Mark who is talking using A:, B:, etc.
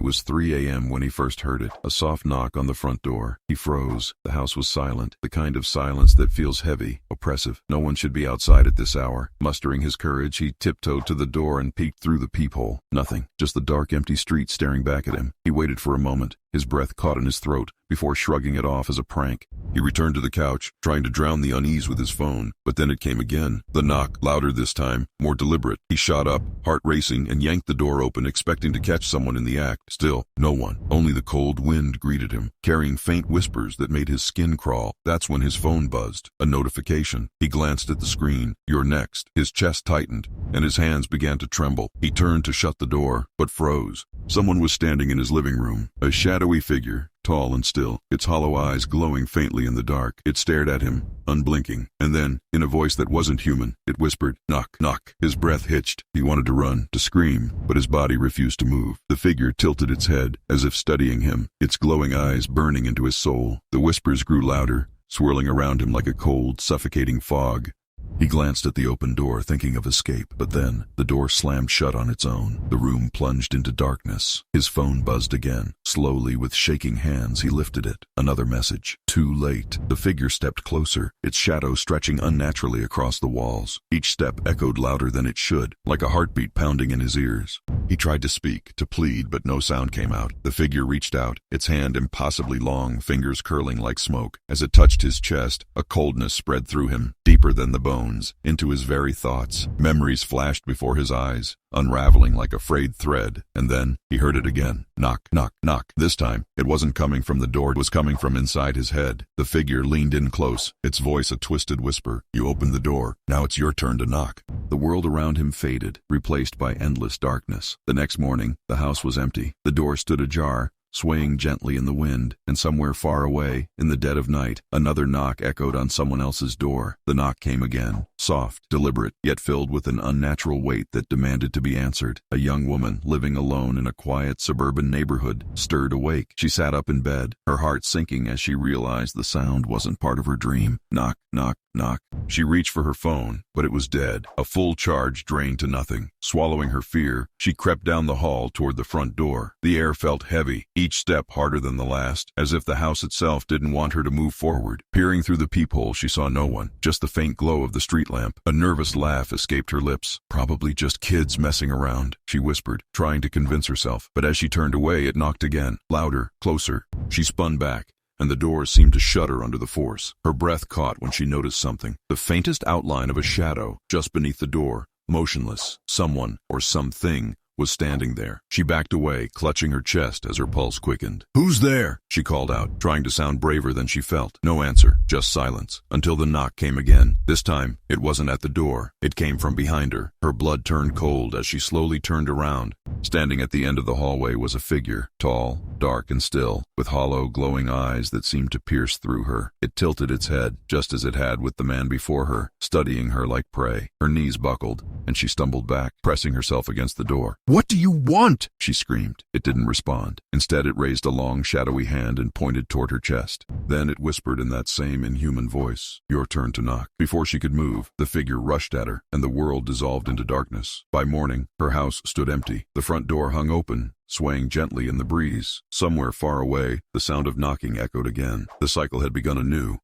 A: was 3 a.m. when he first heard it, a soft knock on the front door. He froze. The house was silent, the kind of silence that feels heavy, oppressive. No one should be outside at this hour. Mustering his courage, he tiptoed to the door and peeked through the peephole. Nothing, just the dark, empty street staring back at him. He waited for a moment, his breath caught in his throat, before shrugging it off as a prank. He returned to the couch, trying to drown the unease with his phone, but then it came again. The knock, louder this time, more deliberate. He shot up, heart racing, and yanked the door open, expecting to catch someone in the act. Still, no one. Only the cold wind greeted him, carrying faint whispers that made his skin crawl. That's when his phone buzzed. A notification. He glanced at the screen. "You're next." His chest tightened, and his hands began to tremble. He turned to shut the door, but froze. Someone was standing in his living room, a shadowy figure, tall and still, its hollow eyes glowing faintly in the dark. It stared at him, unblinking, and then, in a voice that wasn't human, it whispered, "Knock, knock." His breath hitched. He wanted to run, to scream, but his body refused to move. The figure tilted its head, as if studying him, its glowing eyes burning into his soul. The whispers grew louder, swirling around him like a cold, suffocating fog. He glanced at the open door, thinking of escape, but then the door slammed shut on its own. The room plunged into darkness. His phone buzzed again. Slowly, with shaking hands, he lifted it. Another message. Too late. The figure stepped closer, its shadow stretching unnaturally across the walls. Each step echoed louder than it should, like a heartbeat pounding in his ears. He tried to speak, to plead, but no sound came out. The figure reached out, its hand impossibly long, fingers curling like smoke. As it touched his chest, a coldness spread through him, deeper than the bones, into his very thoughts. Memories flashed before his eyes, unraveling like a frayed thread, and then he heard it again. Knock, knock, knock. This time, it wasn't coming from the door, it was coming from inside his head. The figure leaned in close, its voice a twisted whisper. "You opened the door, now it's your turn to knock." The world around him faded, replaced by endless darkness. The next morning, the house was empty. The door stood ajar, swaying gently in the wind, and somewhere far away, in the dead of night, another knock echoed on someone else's door. The knock came again, soft, deliberate, yet filled with an unnatural weight that demanded to be answered. A young woman, living alone in a quiet suburban neighborhood, stirred awake. She sat up in bed, her heart sinking as she realized the sound wasn't part of her dream. Knock, knock, knock. She reached for her phone, but it was dead, a full charge drained to nothing. Swallowing her fear, she crept down the hall toward the front door. The air felt heavy, each step harder than the last, as if the house itself didn't want her to move forward. Peering through the peephole, she saw no one, just the faint glow of the street lamp. A nervous laugh escaped her lips. "Probably just kids messing around," she whispered, trying to convince herself. But as she turned away, it knocked again, louder, closer. She spun back, and the door seemed to shudder under the force. Her breath caught when she noticed something, the faintest outline of a shadow just beneath the door, motionless. Someone, or something, was standing there. She backed away, clutching her chest as her pulse quickened. "Who's there?" she called out, trying to sound braver than she felt. No answer, just silence, until the knock came again. This time, it wasn't at the door. It came from behind her. Her blood turned cold as she slowly turned around. Standing at the end of the hallway was a figure, tall, dark and still, with hollow, glowing eyes that seemed to pierce through her. It tilted its head, just as it had with the man before her, studying her like prey. Her knees buckled, and she stumbled back, pressing herself against the door. "What do you want?" she screamed. It didn't respond. Instead, it raised a long, shadowy hand and pointed toward her chest. Then it whispered in that same inhuman voice, "Your turn to knock." Before she could move, the figure rushed at her, and the world dissolved into darkness. By morning, her house stood empty. The front door hung open, swaying gently in the breeze. Somewhere far away, the sound of knocking echoed again. The cycle had begun anew,